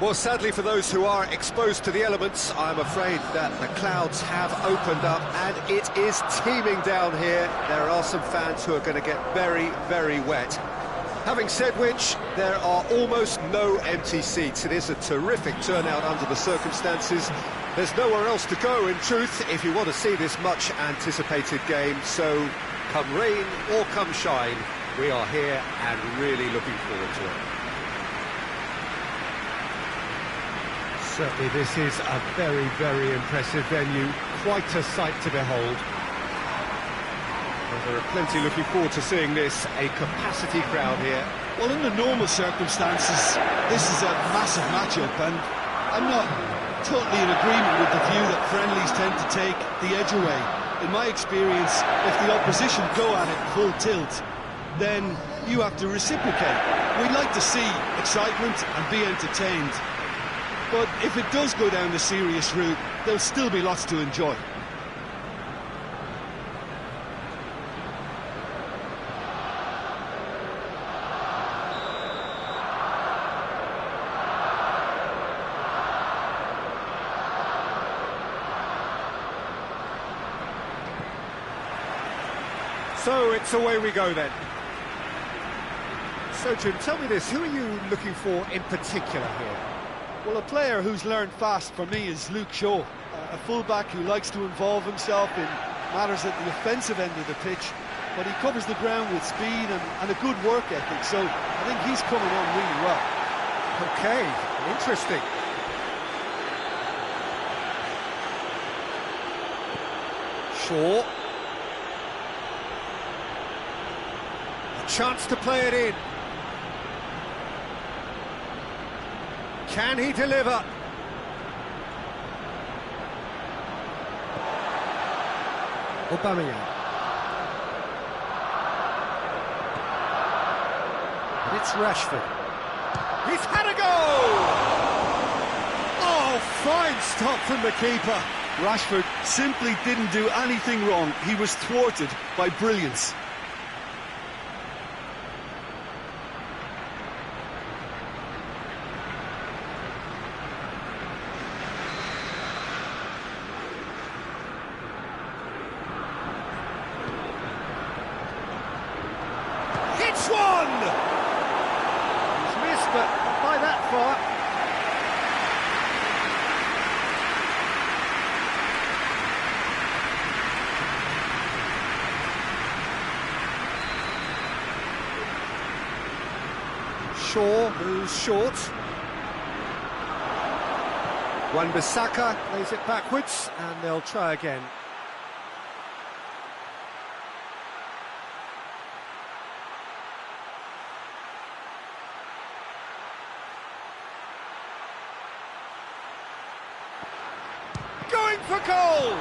Well, sadly for those who are exposed to the elements, I'm afraid that the clouds have opened up and it is teeming down here. There are some fans who are going to get very, very wet. Having said which, there are almost no empty seats. It is a terrific turnout under the circumstances. There's nowhere else to go, in truth, if you want to see this much-anticipated game. So, come rain or come shine, we are here and really looking forward to it. Certainly this is a very, very impressive venue, quite a sight to behold. Well, there are plenty looking forward to seeing this, a capacity crowd here. Well, in the normal circumstances, this is a massive matchup, and I'm not totally in agreement with the view that friendlies tend to take the edge away. In my experience, if the opposition go at it full tilt, then you have to reciprocate. We'd like to see excitement and be entertained. But if it does go down the serious route, there'll still be lots to enjoy. So it's away we go then. So Jim, tell me this, who are you looking for in particular here? Well, a player who's learned fast for me is Luke Shaw, a fullback who likes to involve himself in matters at the offensive end of the pitch, but he covers the ground with speed and a good work ethic, so I think he's coming on really well. Okay, interesting. Shaw. A chance to play it in. Can he deliver? Aubameyang. And it's Rashford. He's had a goal! Oh, fine stop from the keeper. Rashford simply didn't do anything wrong. He was thwarted by brilliance. One! He's missed, but not by that far. Shaw moves short. Wan-Bissaka plays it backwards, and they'll try again. Going for goal!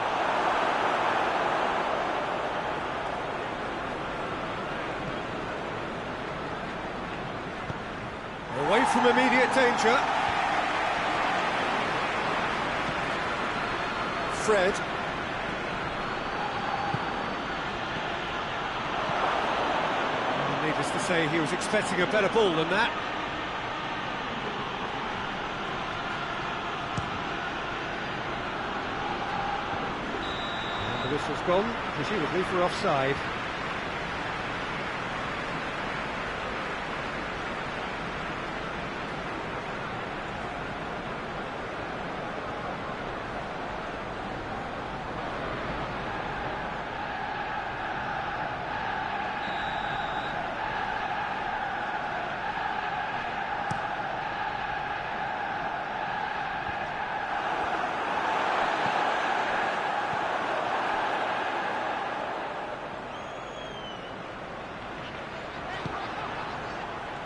Away from immediate danger. Fred. Needless to say, he was expecting a better ball than that. The whistle's gone, presumably for offside.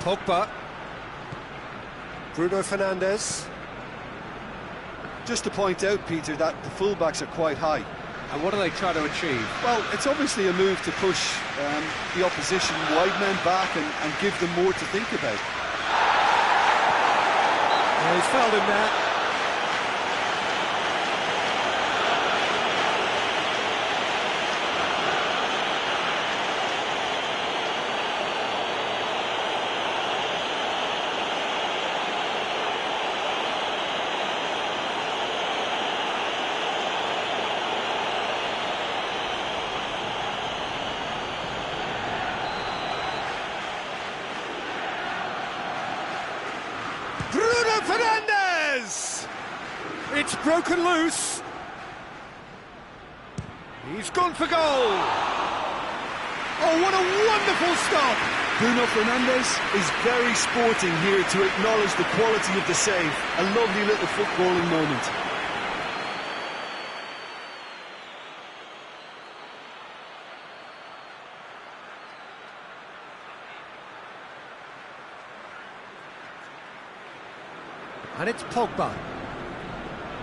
Pogba. Bruno Fernandes. Just to point out, Peter, that the fullbacks are quite high. And what are they trying to achieve? Well, it's obviously a move to push the opposition wide men back and give them more to think about. Well, he's fouled him there. It's broken loose. He's gone for goal. Oh, what a wonderful stop. Bruno Fernandes is very sporting here to acknowledge the quality of the save. A lovely little footballing moment. And it's Pogba.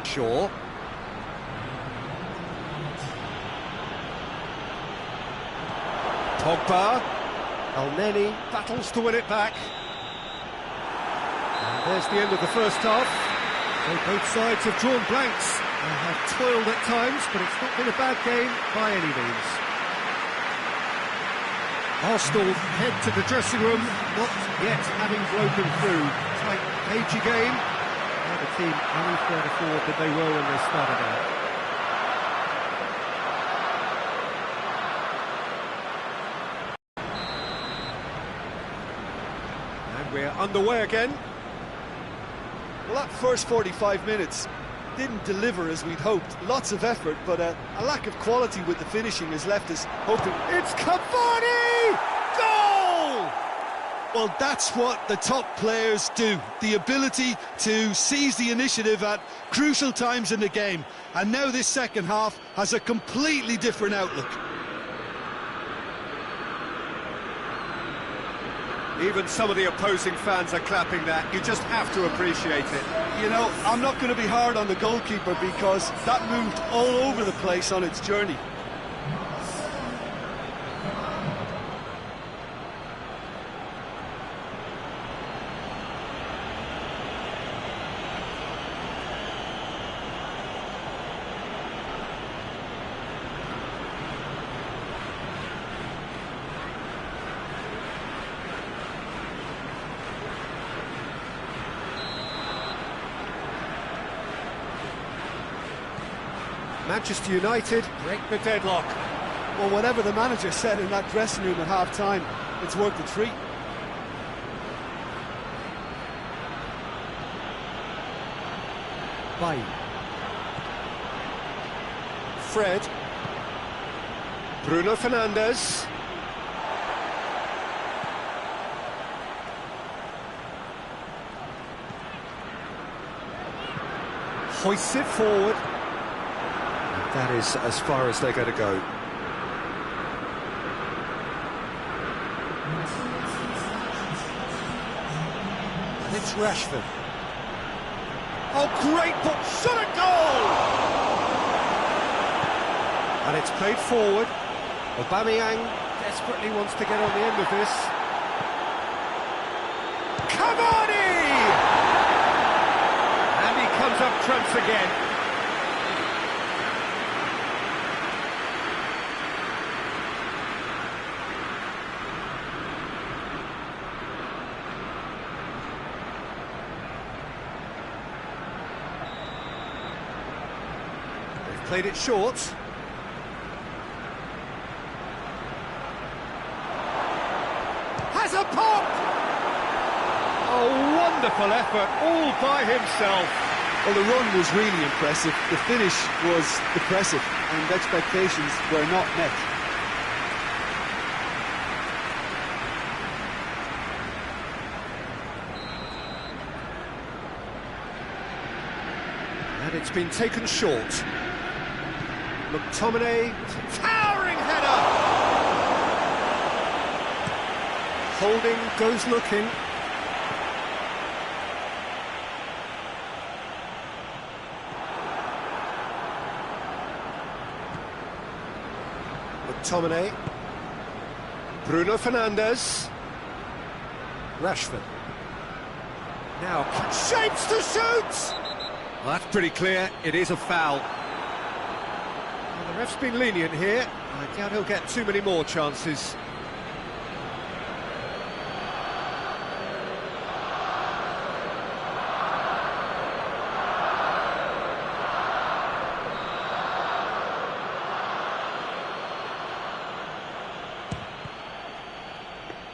Shaw. Pogba. El-Neni battles to win it back. And there's the end of the first half. So both sides have drawn blanks and have toiled at times, but it's not been a bad game by any means. Arsenal head to the dressing room, not yet having broken through. Tight, cagey game. Now the team only further forward than they were when they started out. We're underway again. Well, that first 45 minutes didn't deliver as we'd hoped. Lots of effort, but a lack of quality with the finishing has left us hoping. It's Cavani! Goal! Well, that's what the top players do. The ability to seize the initiative at crucial times in the game. And now this second half has a completely different outlook. Even some of the opposing fans are clapping that. You just have to appreciate it. You know, I'm not going to be hard on the goalkeeper because that moved all over the place on its journey. Manchester United break the deadlock. Well, whatever the manager said in that dressing room at half-time, it's worth a treat. Bay. Fred. Bruno Fernandes. Hoists it forward. That is as far as they're going to go. And it's Rashford. Oh, great ball! Shot at goal! And it's played forward. Aubameyang desperately wants to get on the end of this. Cavani! And he comes up trumps again. Played it short. Has a pop! Oh, wonderful effort, all by himself. Well, the run was really impressive. The finish was impressive, and expectations were not met. And it's been taken short. McTominay, towering header! Holding, goes looking. McTominay. Bruno Fernandes. Rashford. Now, shapes to shoot! Well, that's pretty clear, it is a foul. Well, the ref's been lenient here. I doubt he'll get too many more chances.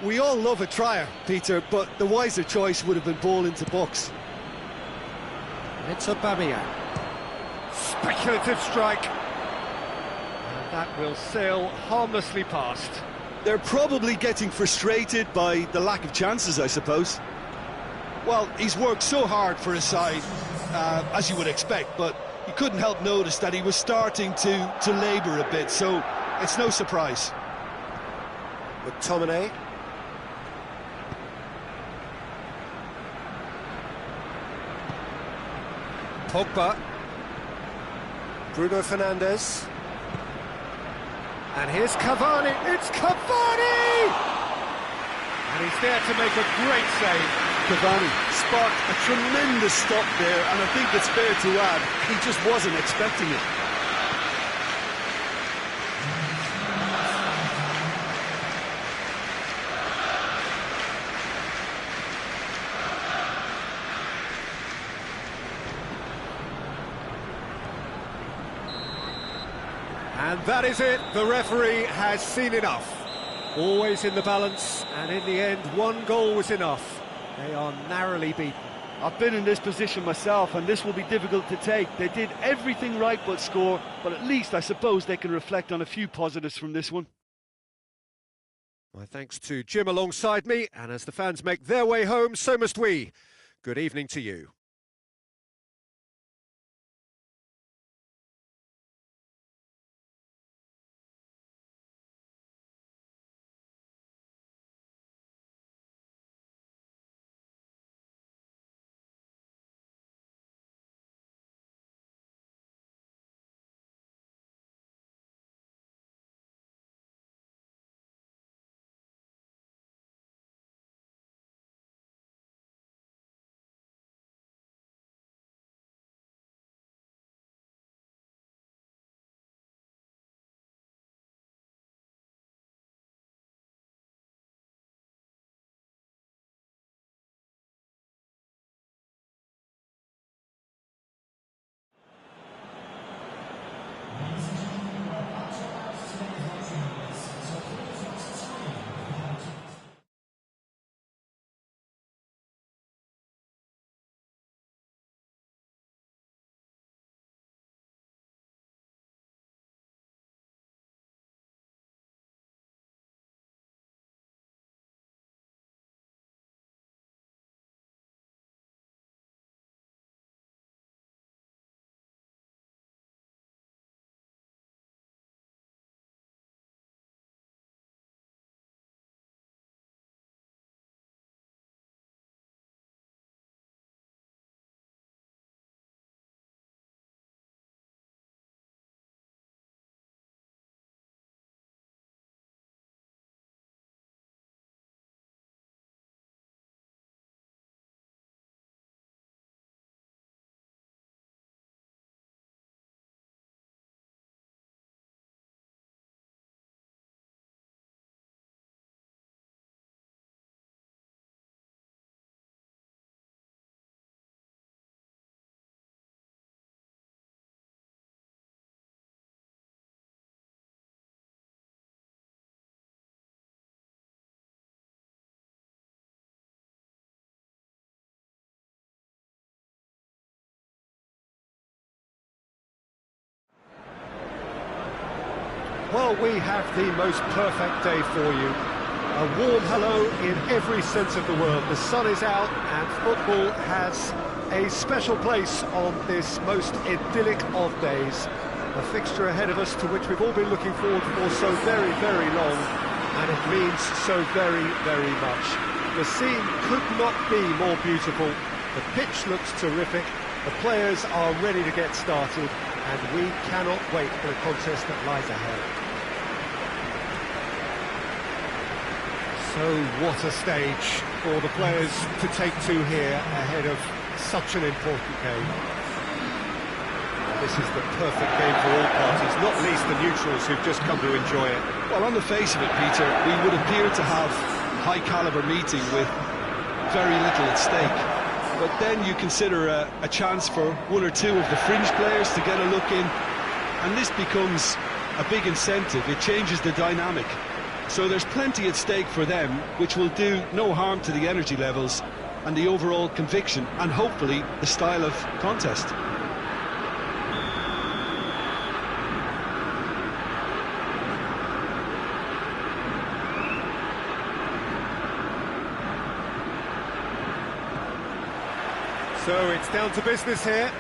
We all love a trier, Peter, but the wiser choice would have been ball into box. It's Aubameyang. speculative strike. And that will sail harmlessly past. They're probably getting frustrated by the lack of chances, I suppose. Well, he's worked so hard for his side, as you would expect, but you couldn't help notice that he was starting to labour a bit, so it's no surprise. McTominay. Pogba. Bruno Fernandes. And here's Cavani. It's Cavani! And he's there to make a great save. Cavani sparked a tremendous stop there, and I think it's fair to add, he just wasn't expecting it. And that is it. The referee has seen enough. Always in the balance, and in the end, one goal was enough. They are narrowly beaten. I've been in this position myself, and this will be difficult to take. They did everything right but score, but at least I suppose they can reflect on a few positives from this one. My thanks to Jim alongside me, and as the fans make their way home, so must we. Good evening to you. Well, we have the most perfect day for you. A warm hello in every sense of the word. The sun is out and football has a special place on this most idyllic of days. A fixture ahead of us to which we've all been looking forward for so very, very long, and it means so very, very much. The scene could not be more beautiful. The pitch looks terrific. The players are ready to get started, and we cannot wait for the contest that lies ahead. So what a stage for the players to take to here ahead of such an important game. This is the perfect game for all parties, not least the neutrals who've just come to enjoy it. Well, on the face of it, Peter, we would appear to have a high-caliber meeting with very little at stake. But then you consider a chance for one or two of the fringe players to get a look in, and this becomes a big incentive. It changes the dynamic. So there's plenty at stake for them, which will do no harm to the energy levels and the overall conviction, and hopefully the style of contest. So it's down to business here.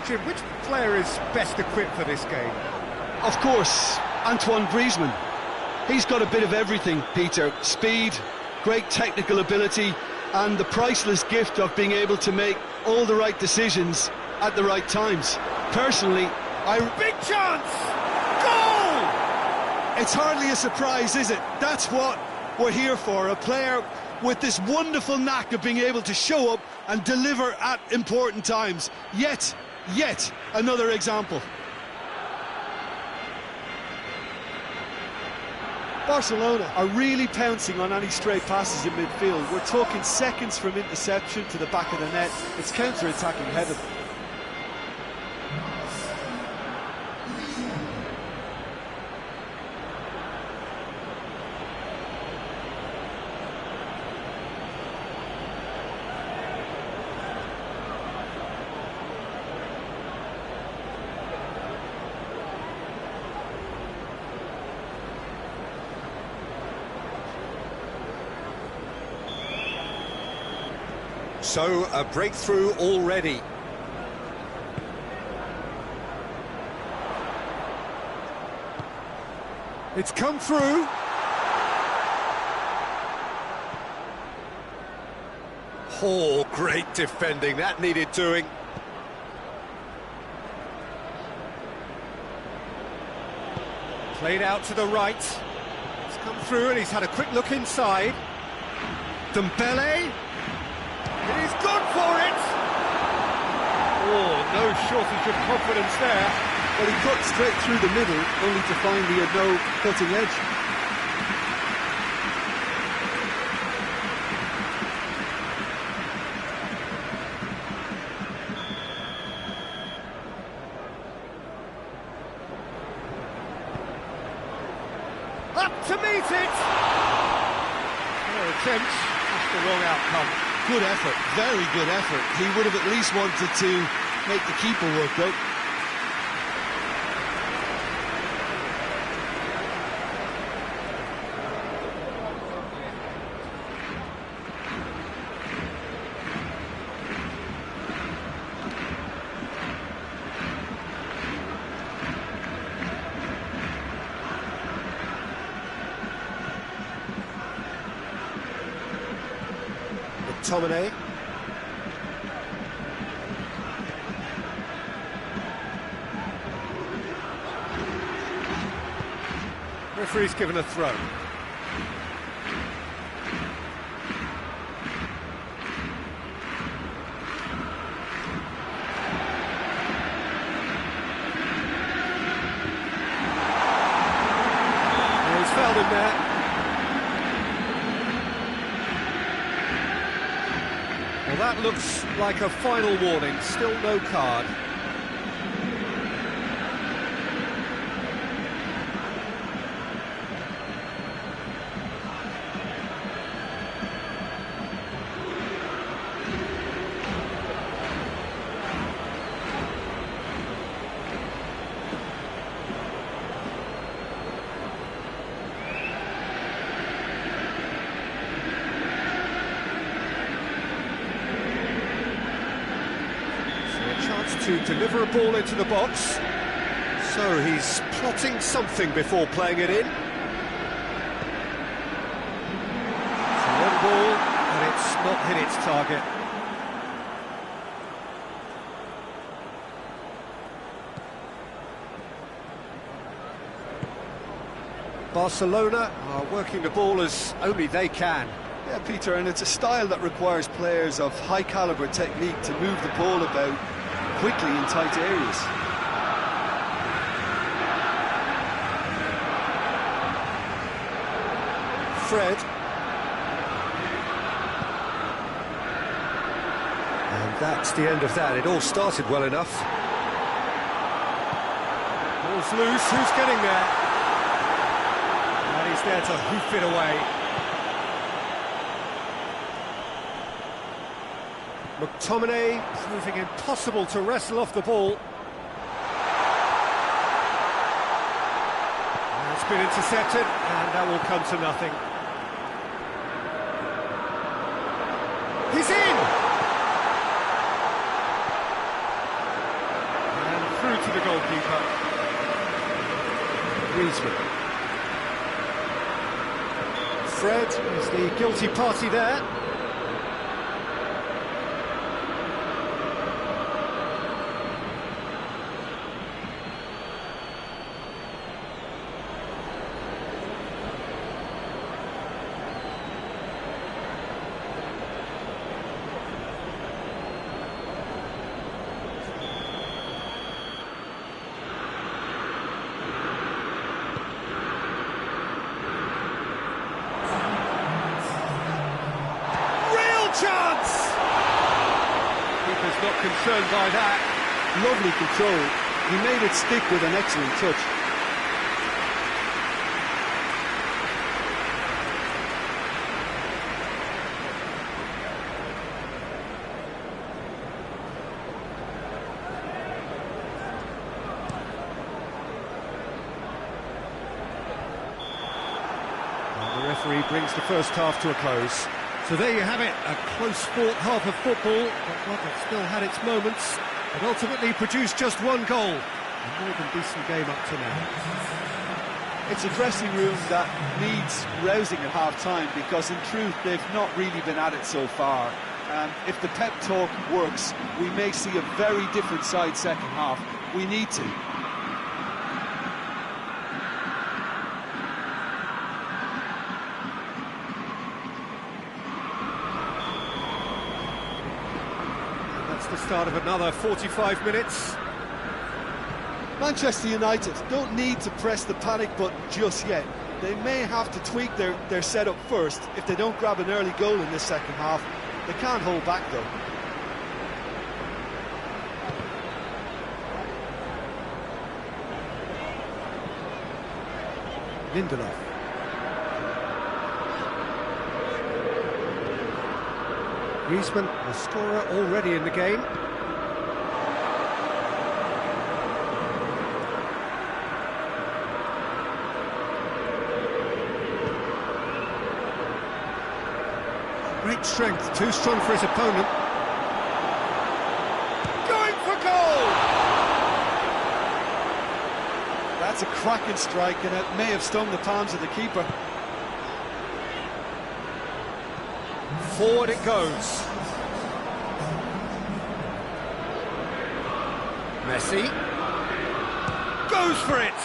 Jim, which player is best equipped for this game? Of course, Antoine Griezmann. He's got a bit of everything, Peter. Speed, great technical ability, and the priceless gift of being able to make all the right decisions at the right times. Personally, Big chance! Goal! It's hardly a surprise, is it? That's what we're here for, a player with this wonderful knack of being able to show up and deliver at important times. Yet another example. Barcelona are really pouncing on any stray passes in midfield. We're talking seconds from interception to the back of the net. It's counter-attacking heaven. So, a breakthrough already. It's come through. Oh, great defending. That needed doing. Played out to the right. It's come through and he's had a quick look inside. Dembele. It is good for it! Oh, no shortage of confidence there. Well, he cut straight through the middle, only to find he had no cutting edge. Up to meet it! No attempt, just the wrong outcome. Good effort, very good effort. He would have at least wanted to make the keeper work out. McTominay. Referee's given a throw. Oh, he's fouled him there. Well, that looks like a final warning, still no card. To deliver a ball into the box. So he's plotting something before playing it in. It's a long ball, and it's not hit its target. Barcelona are working the ball as only they can. Yeah, Peter, and it's a style that requires players of high-caliber technique to move the ball about quickly in tight areas. Fred. And that's the end of that. It all started well enough. Ball's loose. Who's getting there? And he's there to hoof it away. McTominay proving impossible to wrestle off the ball. And it's been intercepted, and that will come to nothing. He's in! to the goalkeeper. Griezmann. Fred is the guilty party there. Chance! Keeper's not concerned by that. Lovely control. He made it stick with an excellent touch. And the referee brings the first half to a close. So there you have it, a close-fought half of football, but one that still had its moments, and ultimately produced just one goal. A more than decent game up to now. It's a dressing room that needs rousing at half-time, because in truth they've not really been at it so far. If the pep talk works, we may see a very different side second half. We need to. The start of another 45 minutes. Manchester United don't need to press the panic button just yet. They may have to tweak their setup first if they don't grab an early goal in this second half. They can't hold back though. Lindelof. Griezmann, the scorer already in the game. Great strength, too strong for his opponent. Going for goal! That's a cracking strike, and it may have stung the palms of the keeper. Forward it goes. Messi goes for it.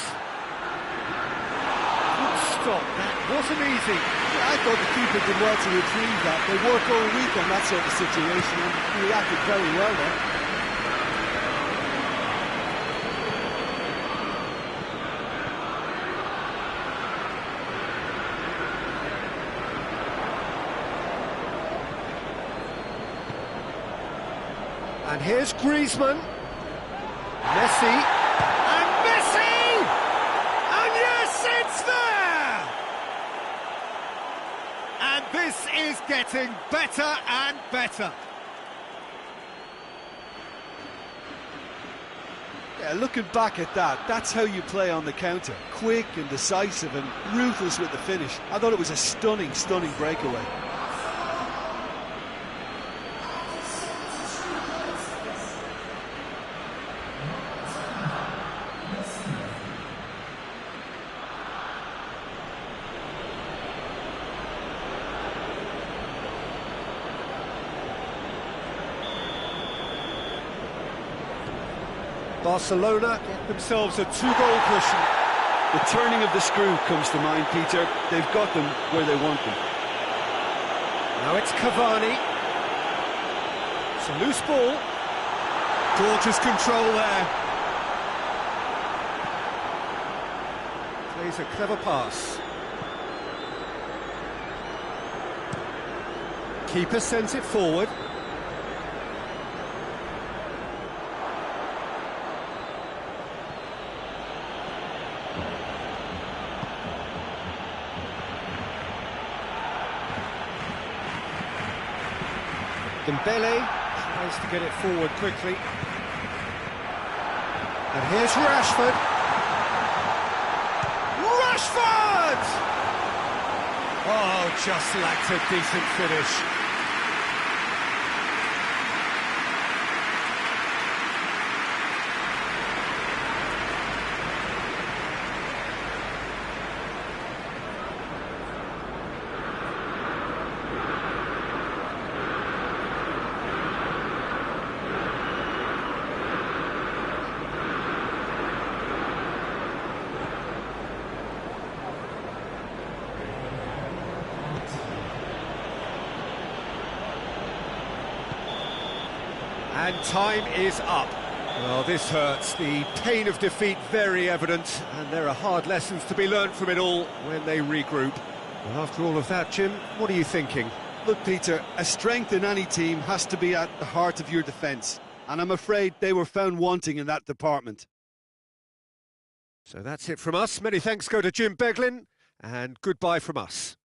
Good stop, that wasn't easy. Yeah, I thought the keeper did well to retrieve that. They work all week on that sort of situation, and he reacted very well there. And here's Griezmann. Messi. And Messi! And yes, it's there! And this is getting better and better. Yeah, looking back at that, that's how you play on the counter. Quick and decisive and ruthless with the finish. I thought it was a stunning, stunning breakaway. Barcelona get themselves a two-goal cushion. The turning of the screw comes to mind, Peter. They've got them where they want them. Now it's Cavani. It's a loose ball. Gorgeous control there. Plays a clever pass. Keeper sends it forward. Dembele tries to get it forward quickly. And here's Rashford. Rashford! Oh, just lacked a decent finish. And time is up. Well, this hurts. The pain of defeat very evident, and there are hard lessons to be learned from it all when they regroup. Well, after all of that, Jim, what are you thinking? Look, Peter, a strength in any team has to be at the heart of your defence, and I'm afraid they were found wanting in that department. So that's it from us. Many thanks go to Jim Beglin, and goodbye from us.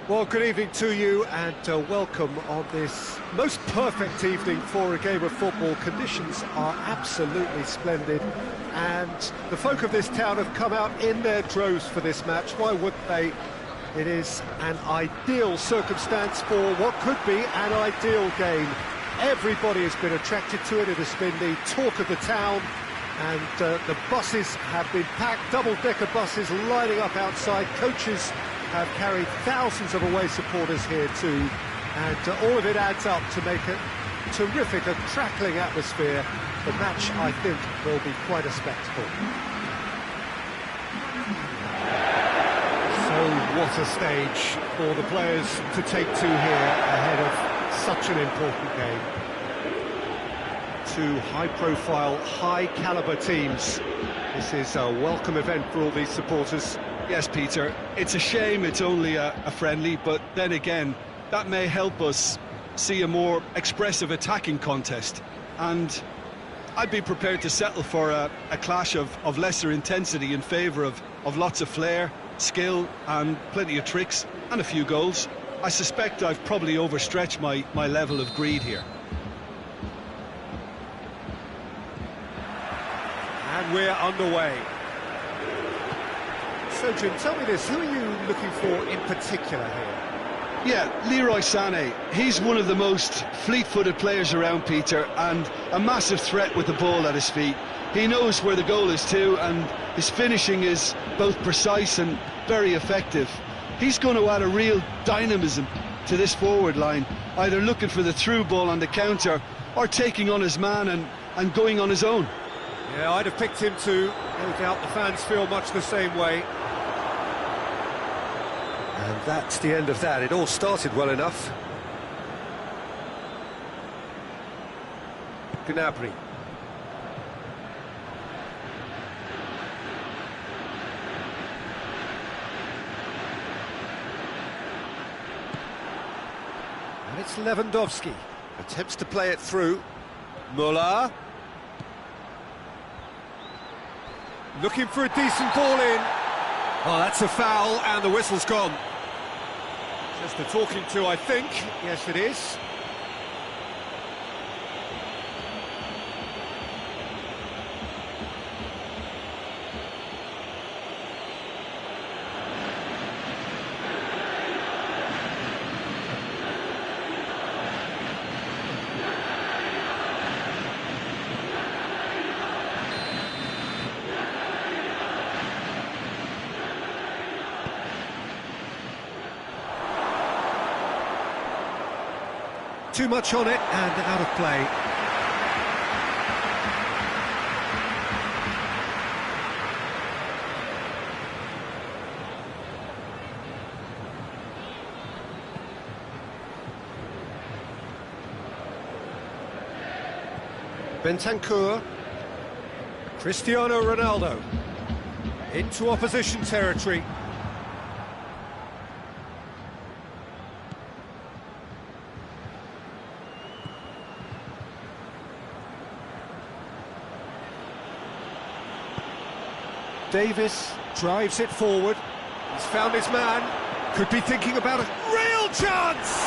Well, good evening to you, and welcome on this most perfect evening for a game of football. Conditions are absolutely splendid, and the folk of this town have come out in their droves for this match. Why wouldn't they? It is an ideal circumstance for what could be an ideal game. Everybody has been attracted to it. It has been the talk of the town, and the buses have been packed, double-decker buses lining up outside. Coaches have carried thousands of away supporters here too, and all of it adds up to make a terrific, a crackling atmosphere. The match, I think, will be quite a spectacle. So what a stage for the players to take to here ahead of such an important game. Two high-profile, high-caliber teams. This is a welcome event for all these supporters. Yes, Peter, it's a shame it's only a friendly, but then again, that may help us see a more expressive attacking contest. And I'd be prepared to settle for a clash of lesser intensity in favour of lots of flair, skill, and plenty of tricks, and a few goals. I suspect I've probably overstretched my level of greed here. And we're underway. So, Jim, tell me this, who are you looking for in particular here? Yeah, Leroy Sané. He's one of the most fleet-footed players around, Peter, and a massive threat with the ball at his feet. He knows where the goal is too, and his finishing is both precise and very effective. He's going to add a real dynamism to this forward line, either looking for the through ball on the counter or taking on his man and going on his own. Yeah, I'd have picked him too. No doubt the fans feel much the same way. And that's the end of that. It all started well enough. Gnabry. And it's Lewandowski. Attempts to play it through. Muller. Looking for a decent ball in. Oh, that's a foul, and the whistle's gone. Just the talking to, I think. Yes, it is. too much on it and out of play. Bentancur, Cristiano Ronaldo, into opposition territory. Davis drives it forward. He's found his man. Could be thinking about a real chance!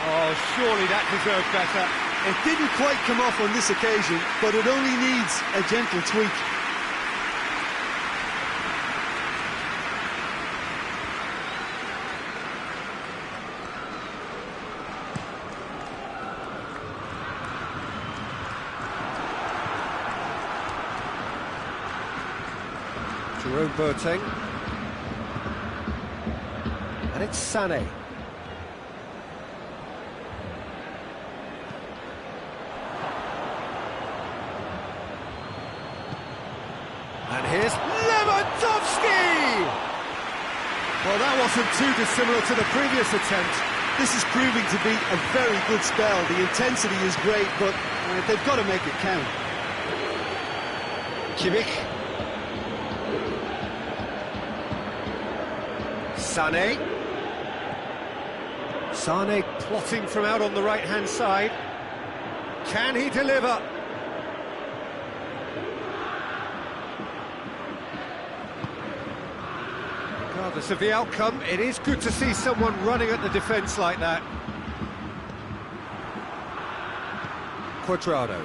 Oh, surely that deserved better. It didn't quite come off on this occasion, but it only needs a gentle tweak. Jerome Boateng. And it's Sané. And here's Lewandowski! Well, that wasn't too dissimilar to the previous attempt. This is proving to be a very good spell. The intensity is great, but they've got to make it count. Kimmich. Sané. Sané plotting from out on the right-hand side. Can he deliver? Regardless of the outcome, it is good to see someone running at the defence like that. Cuadrado.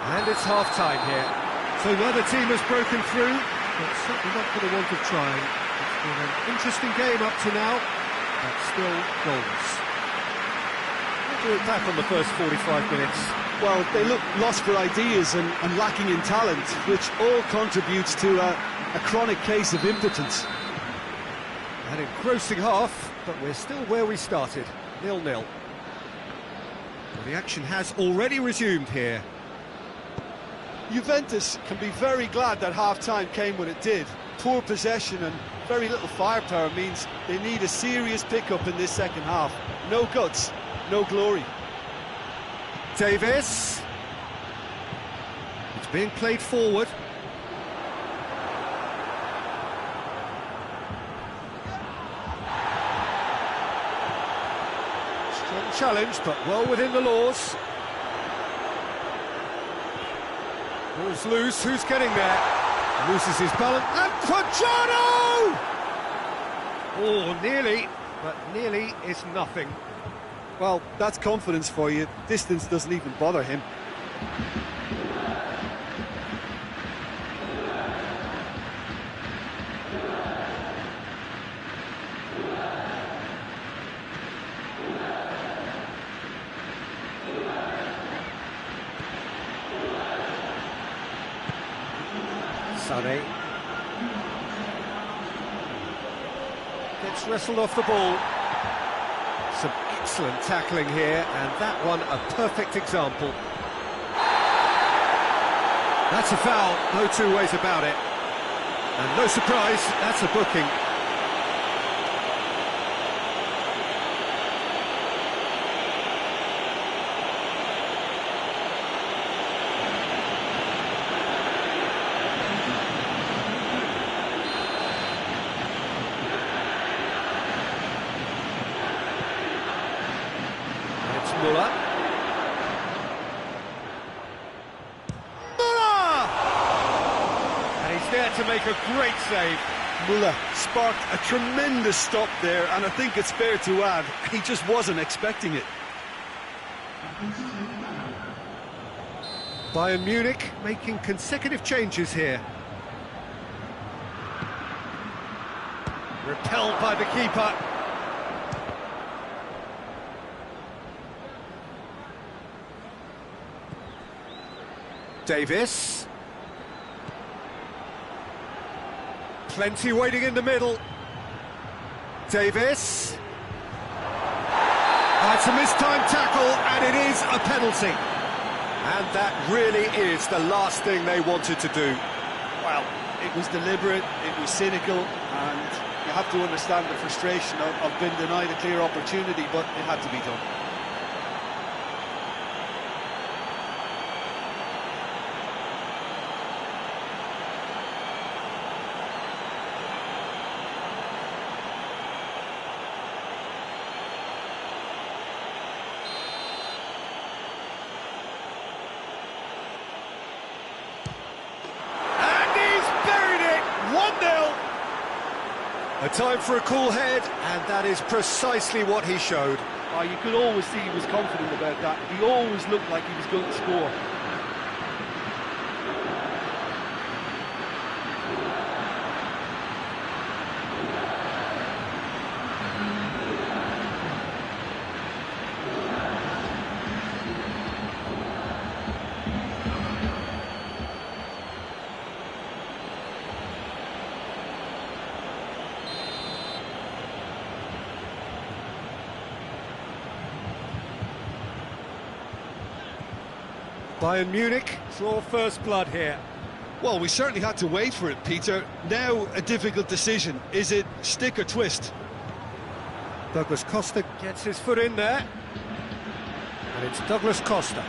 And it's half-time here. So neither team has broken through, but certainly not for the want of trying. It's been an interesting game up to now, but still goals. What do you look back on the first 45 minutes? Well, they look lost for ideas and lacking in talent, which all contributes to a chronic case of impotence. An engrossing half, but we're still where we started, 0-0. Well, the action has already resumed here. Juventus can be very glad that half-time came when it did. Poor possession and very little firepower means they need a serious pickup in this second half. No guts, no glory. Davis. It's being played forward. Strong challenge, but well within the laws. Ball's loose, who's getting there? Loses his balance, and Cuadrado! Oh, nearly, but nearly is nothing. Well, that's confidence for you. Distance doesn't even bother him. Sané gets wrestled off the ball. Some excellent tackling here, and that one a perfect example. That's a foul, no two ways about it. And no surprise, that's a booking. Muller. And he's there to make a great save. Muller sparked a tremendous stop there, and I think it's fair to add, he just wasn't expecting it. Bayern Munich making consecutive changes here. Repelled by the keeper. Davis. Plenty waiting in the middle. Davis. It's a mistimed tackle, and it is a penalty. And that really is the last thing they wanted to do. Well, it was deliberate, it was cynical, and you have to understand the frustration of being denied a clear opportunity, but it had to be done. A time for a cool head, and that is precisely what he showed. You could always see he was confident about that. He always looked like he was going to score. Bayern Munich draw first blood here. Well, we certainly had to wait for it, Peter. Now a difficult decision. Is it stick or twist? Douglas Costa gets his foot in there. And it's Douglas Costa.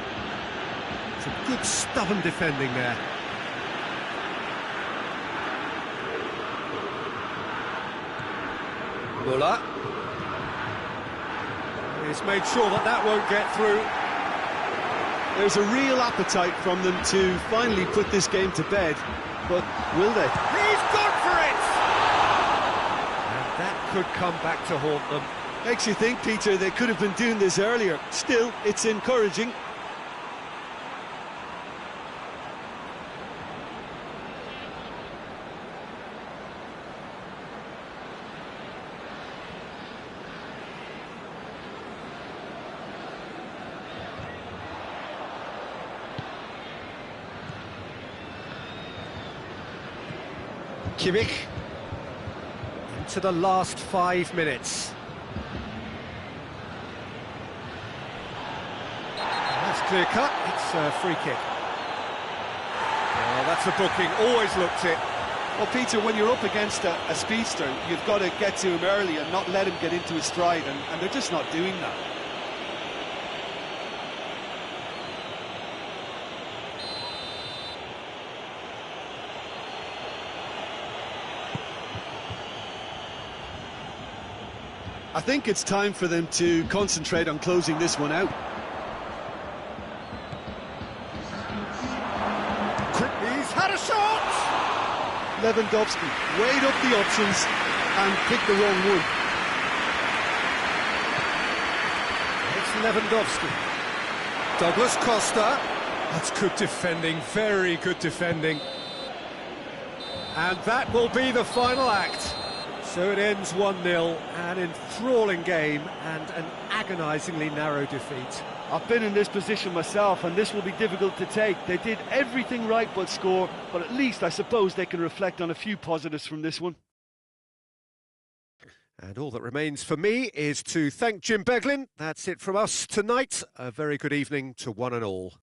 Some good stubborn defending there. Muller. He's made sure that that won't get through. There's a real appetite from them to finally put this game to bed, but will they? He's gone for it! And that could come back to haunt them. Makes you think, Peter, they could have been doing this earlier. Still, it's encouraging. Kimmich into the last 5 minutes. That's clear cut, it's a free kick. Oh, that's a booking, always looked it. Well, Peter, when you're up against a speedster, you've got to get to him early and not let him get into his stride, and they're just not doing that. I think it's time for them to concentrate on closing this one out. He's had a shot! Lewandowski weighed up the options and picked the wrong one. It's Lewandowski. Douglas Costa. That's good defending, very good defending. And that will be the final act. So it ends 1-0, an enthralling game and an agonisingly narrow defeat. I've been in this position myself, and this will be difficult to take. They did everything right but score, but at least I suppose they can reflect on a few positives from this one. And all that remains for me is to thank Jim Beglin. That's it from us tonight. A very good evening to one and all.